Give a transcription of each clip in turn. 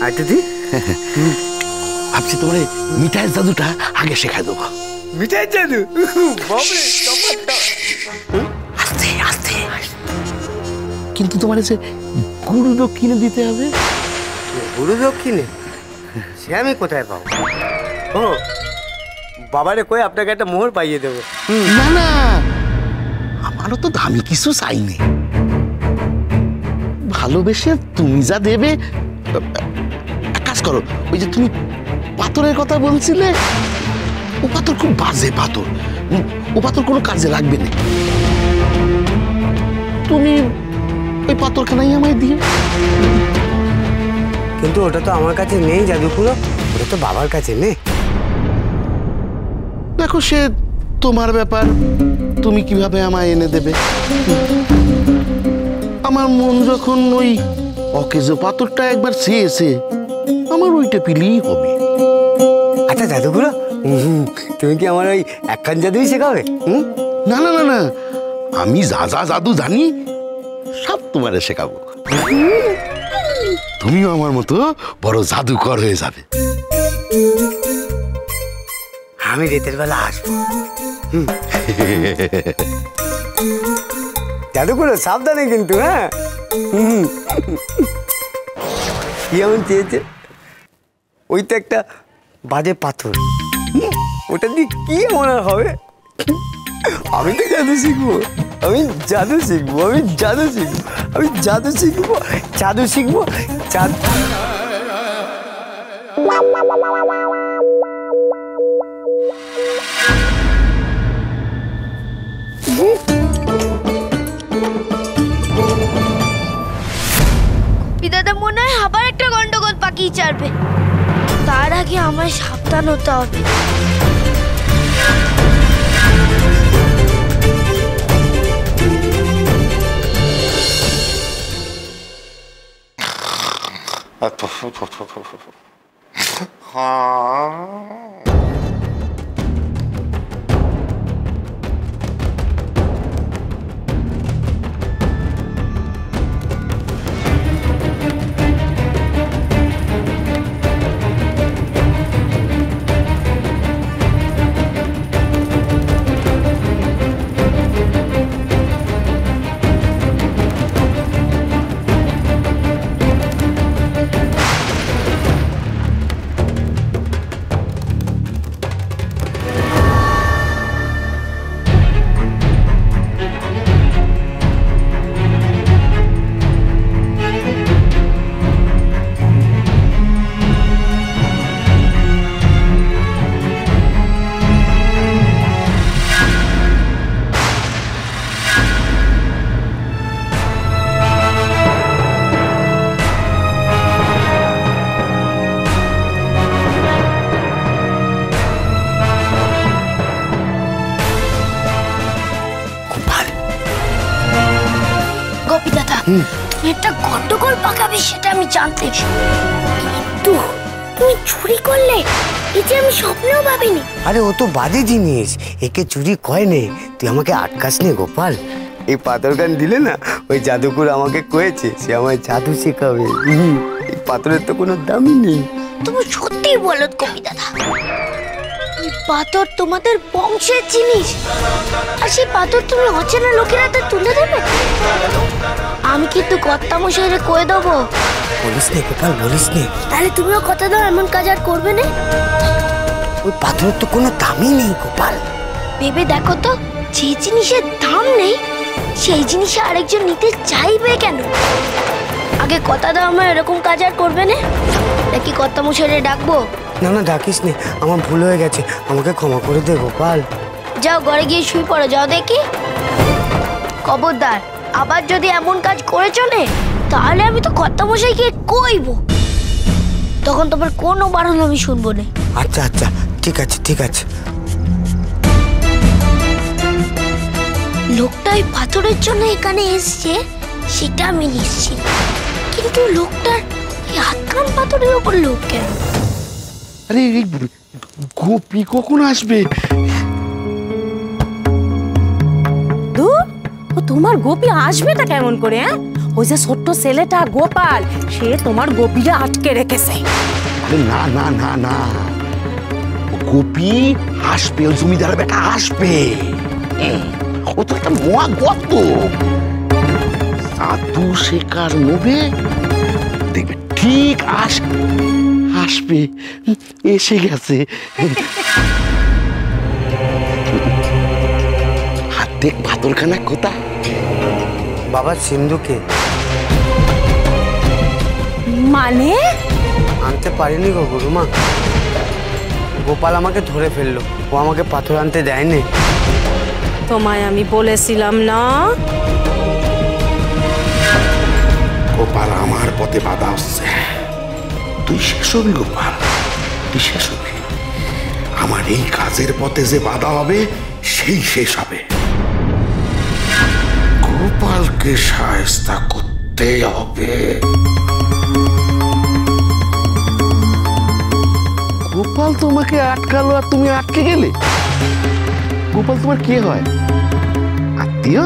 একটু দি। ভাবছি তোমার মিঠাইয়ের জাদুটা আগে শেখাই দেবো। মিঠাইয়ের জাদু? আস্তে আস্তে। কিন্তু তোমার এসে গুরু দক্ষিণে দিতে হবে। গুরু দক্ষিণে? সে আমি কোথায় পাবো? ও বাবারে কই আপনাকে একটা মোহর পাইয়ে দেবো। না না, আমারও তো দামি কিছু চাইনি। ভালোবেসে তুমি যা দেবে। এক কাজ করো, ওই যে তুমি পাথরের কথা বলছিলে, ও পাথর খুব বাজে পাথর, ও পাথর কোনো কাজে লাগবে না। তুমি ওই পাথরখানাই আমায় দিও। কিন্তু ওটা তো আমার কাছে নেই জাদুকুড়ো, ওটা তো বাবার কাছে নেই। দেখো, সে তোমার ব্যাপার, তুমি কিভাবে আমায় এনে দেবে। আমার মন যখন ওই অকেজো পাথরটা একবার চেয়েছে, আমার ওইটা পেলেই হবে। আচ্ছা জাদুকুড়ো, তুমি কি আমার ওই একখান জাদুই শেখাবে? না না না না, আমি যা যা জাদু জানি সব তোমারে শেখাবো। তুমিও আমার মতো বড় জাদুকর হয়ে যাবে। আমি রাতের বেলা আসবো। জাদুকুড়ো সাবধানে কিন্তু। হ্যাঁ, কি এমন চেয়েছে? ওই তো একটা বাজে পাথর, ওটা দিয়ে কি এমন হবে? আমি তো জাদু শিখবো, আমি জাদু শিখবো, আমি জাদু শিখবো, আমি জাদু শিখবো, জাদু শিখবো, জাদু। দাদা মনে হয় আবার একটা গন্ডগোল পাকিয়ে ছাড়বে, তার আগে আমায় সাবধান হতে হবে। একটা গন্ডগোল পাকাবে সেটা আমি জানতে, কিন্তু তুমি চুরি করলে এই যে আমি স্বপ্নেও ভাবিনি। আরে ও তো বাজে জিনিস, একে চুরি কয় নে। তুই আমাকে আটকাস নে গোপাল। এই পাথরখান দিলে না, ওই জাদুকুড়ো আমাকে কয়েছে সে আমায় জাদু শেখাবে। এই পাথরের তো কোনো দামই নেই। তুমি সত্যি বলো কবি দাদা, এই পাথর তোমাদের বংশের জিনিস, আর সেই পাথর তুমি অচেনা লোকের হাতে তুলে দেবে? আমি কিন্তু কর্তা মশাইরে কয়ে দেবো। বলিস নে গোপাল, বলিস নে। তাহলে তুমিও কথা দাও এমন কাজ আর করবে না। ওই পাথরের তো কোনো দামই নেই গোপাল। ভেবে দেখো তো, যে জিনিসের দাম নেই সেই জিনিস আরেকজন নিতে চাইবে কেন? আগে কথা দাও আমার এরকম কাজ আর করবে না, নাকি কর্তা মশাইরে ডাকবো? না না ডাকিস নে, আমার ভুল হয়ে গেছে, আমাকে ক্ষমা করে দে গোপাল। যাও ঘরে গিয়ে শুয়ে পড়ো, যাও দেখি। খবরদার, আবার যদি এমন কাজ করে চলে তাহলে আমি তো কর্তা মশাইকে কইব, তখন তোমার কোনো বারণ আমি শুনবো না। আচ্ছা আচ্ছা, ঠিক আছে ঠিক আছে। লোকটা ওই পাথরের জন্য এখানে এসছে সেটা আমি নিশ্চিত, কিন্তু লোকটার এই হাত কান পাথরের উপর লোক কেন? আরে এই গোপী কখন আসবে? দূর, ও তোমার গোপী আসবেটা কেমন করে? ওই যে ছোট্ট ছেলেটা গোপাল, সে তোমার গোপীরা আটকে রেখেছে। আরে না না না না, গোপী আসবে, ওই জমিদার বেটা আসবে। ও তো একটা মহা গর্ত, জাদু শেখার লোভে দেখবে ঠিক আসবে, এসে গেছে। হাত দেখ পাথরখানা কোথায়? বাবা সিন্ধুকে মানে আনতে পারিনি গো গুরুমা, গোপাল আমাকে ধরে ফেললো, ও আমাকে পাথর আনতে দেয়নি। তোমায় আমি বলেছিলাম না? গোপাল আমার পথে বাধা আসছে, তুই শেষ হবি গোপাল, তুই শেষ হবি। আমার এই কাজের পথে যে বাধা হবে সেই শেষ হবে। গোপালকে সায়স্তা করতে হবে। গোপাল তোমাকে আটকালো আর তুমি আটকে গেলে? গোপাল তোমার কে হয়? আত্মীয়?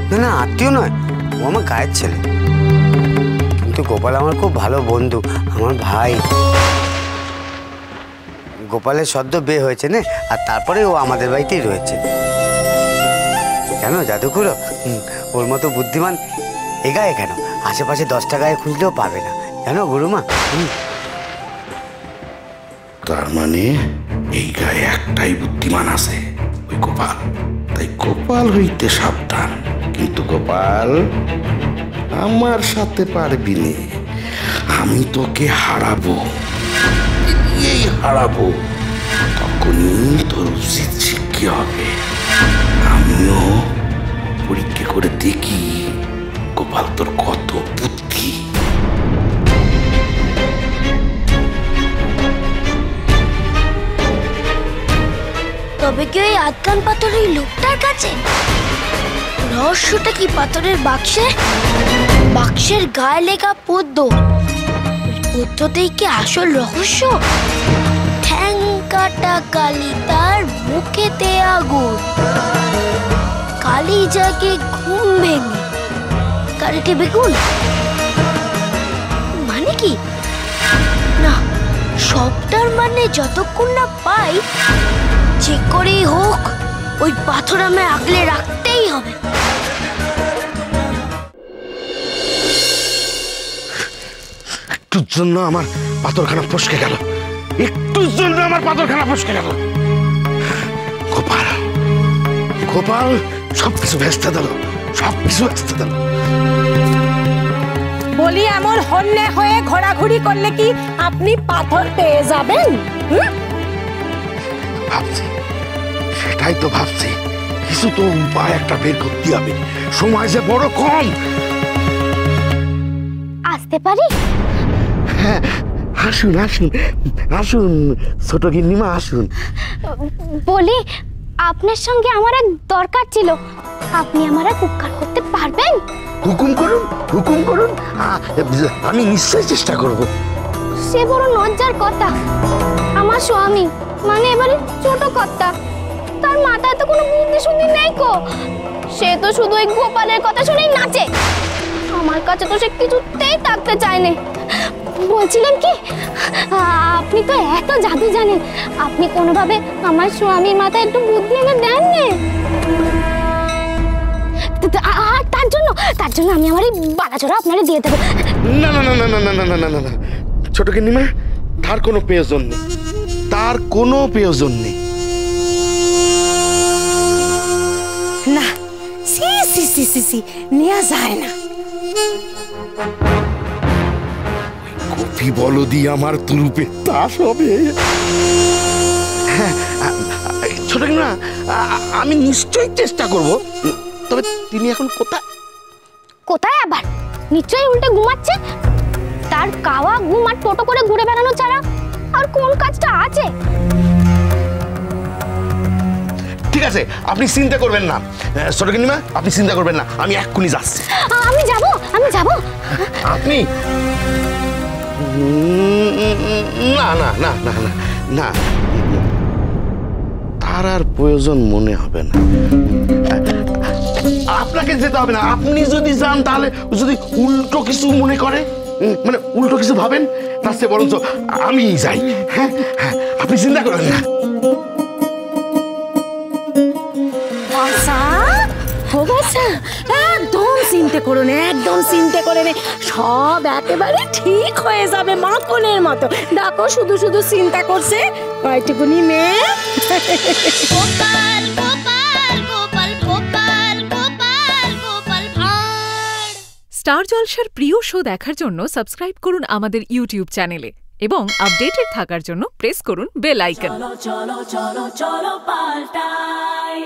না না, আত্মীয় নয়, ও আমার গায়ের ছেলে, কিন্তু গোপাল আমার খুব ভালো বন্ধু, আমার ভাই। গোপালের সদ্য বিয়ে হয়েছে না, আর তারপরে ও আমাদের বাড়িতেই রয়েছে। কেন জাদুকুড়ো, ওর মতো বুদ্ধিমান এ গায়ে কেন? আশেপাশে 10টা গায়ে খুঁজলেও পাবে না, জানো গুরুমা? তার মানে এই গায়ে একটাই বুদ্ধিমান আছে, ওই গোপাল। তাই গোপাল হইতে সাবধান। কিন্তু গোপাল, আমার সাথে পারবি নে, আমি তোকে হারাবো, এই হারাবো। তখনই তোর উচিত শিক্ষা হবে। আমিও পরীক্ষা করে দেখি গোপাল তোর কত বুদ্ধি। তবে কি ওই আটকান পাথরের লোকটার কাছে? রহস্যটা কি পাথরের বাক্সে? বাক্সের গায়ে লেখা পদ্ম, পদ্মতেই কি আসল রহস্য? ঠ্যাং কাটা কালি তার মুখেতে আগুন, কালি জাগে ঘুম ভেঙে কারিতে বেগুন। মানে কি? না, সবটার মানে যতক্ষণ না পাই, যে করেই হোক ওই পাথর আমি আগলে রাখতেই হবে। একটুর জন্য আমার পাথরখানা ফসকে গেল, একটুর জন্য আমার পাথরখানা ফসকে গেল। গোপাল, গোপাল সবকিছু ভেস্তে দিল, সবকিছু ভেস্তে দিল। বলি, এমন হন্যে হয়ে ঘোরাঘুরি করলে কি আপনি পাথর পেয়ে যাবেন? ভাবছি, সেটাই তো ভাবছি, কিছু তো উপায় একটা বের করতে হবে, সময় যে বড় কম। আসতে পারি? হ্যাঁ, আসুন আসুন আসুন ছোট গিন্নিমা, আসুন। বলি, আপনার সঙ্গে আমার এক দরকার ছিল, আপনি আমার এক উপকার করতে পারবেন? হুকুম করুন, হুকুম করুন, আমি নিশ্চয়ই চেষ্টা করব। সে বড় লজ্জার কথা, আমার স্বামী মানে এবারে ছোট কর্তা, তার মাথায় তো কোনো বুদ্ধি শুদ্ধি নেই কো। সে তো শুধু এই গোপালের কথা শুনেই নাচে, আমার কাছে তো সে কিছুতেই থাকতে চায়নি। বলছিলাম কি, আপনি তো এত জাদু জানেন, আপনি কোনোভাবে আমার স্বামীর মাথায় একটু বুদ্ধি এনে দেন না? আর তার জন্য আমি আমার এই বালাচোরা আপনারে দিয়ে দেবো। না না না না না না না না না না, ছোট গিন্নিমা, তার কোনো প্রয়োজন নেই, তার কোনো প্রয়োজন নেই। না, সি সি সি সি সি, নেওয়া যায় না। কপি বলদি আমার তুরুপে তাস হবে। হ্যাঁ, ছোট গিন্নিমা, আমি নিশ্চয়ই চেষ্টা করব। তবে তিনি এখন কোথায়? কোথায় আবার? নিশ্চয়ই উল্টে ঘুমাচ্ছে। তার কাওয়া ঘুম আর টোটো করে ঘুরে বেড়ানো ছাড়া আর কোন কাজটা আছে? ঠিক আছে, আপনি চিন্তা করবেন না ছোট গিন্নিমা, আপনি চিন্তা করবেন না, আমি এক্ষুনি যাচ্ছি। আমি যাব। আপনি? না না না না না না, তার আর প্রয়োজন মনে হবে না। আপনাকে যেতে হবে না, আপনি যদি যান তাহলে যদি উল্টো কিছু মনে করে, মানে উল্টো কিছু ভাবেন, তার চেয়ে বরঞ্চ আমি যাই। হ্যাঁ হ্যাঁ, আপনি চিন্তা করেন না। একদম চিন্তা করো না, একদম চিন্তা করে নে, সব একেবারে ঠিক হয়ে যাবে মাখনের মতো। দেখো শুধু শুধু চিন্তা করছে কয়টুকুনি মেয়ে। গোপাল গোপাল গোপাল গোপাল গোপাল গোপাল ভাঁড়। স্টার জলসার প্রিয় শো দেখার জন্য সাবস্ক্রাইব করুন আমাদের ইউটিউব চ্যানেলে এবং আপডেটেড থাকার জন্য প্রেস করুন বেল আইকন। চলো চলো চলো চলো পাল্টাই।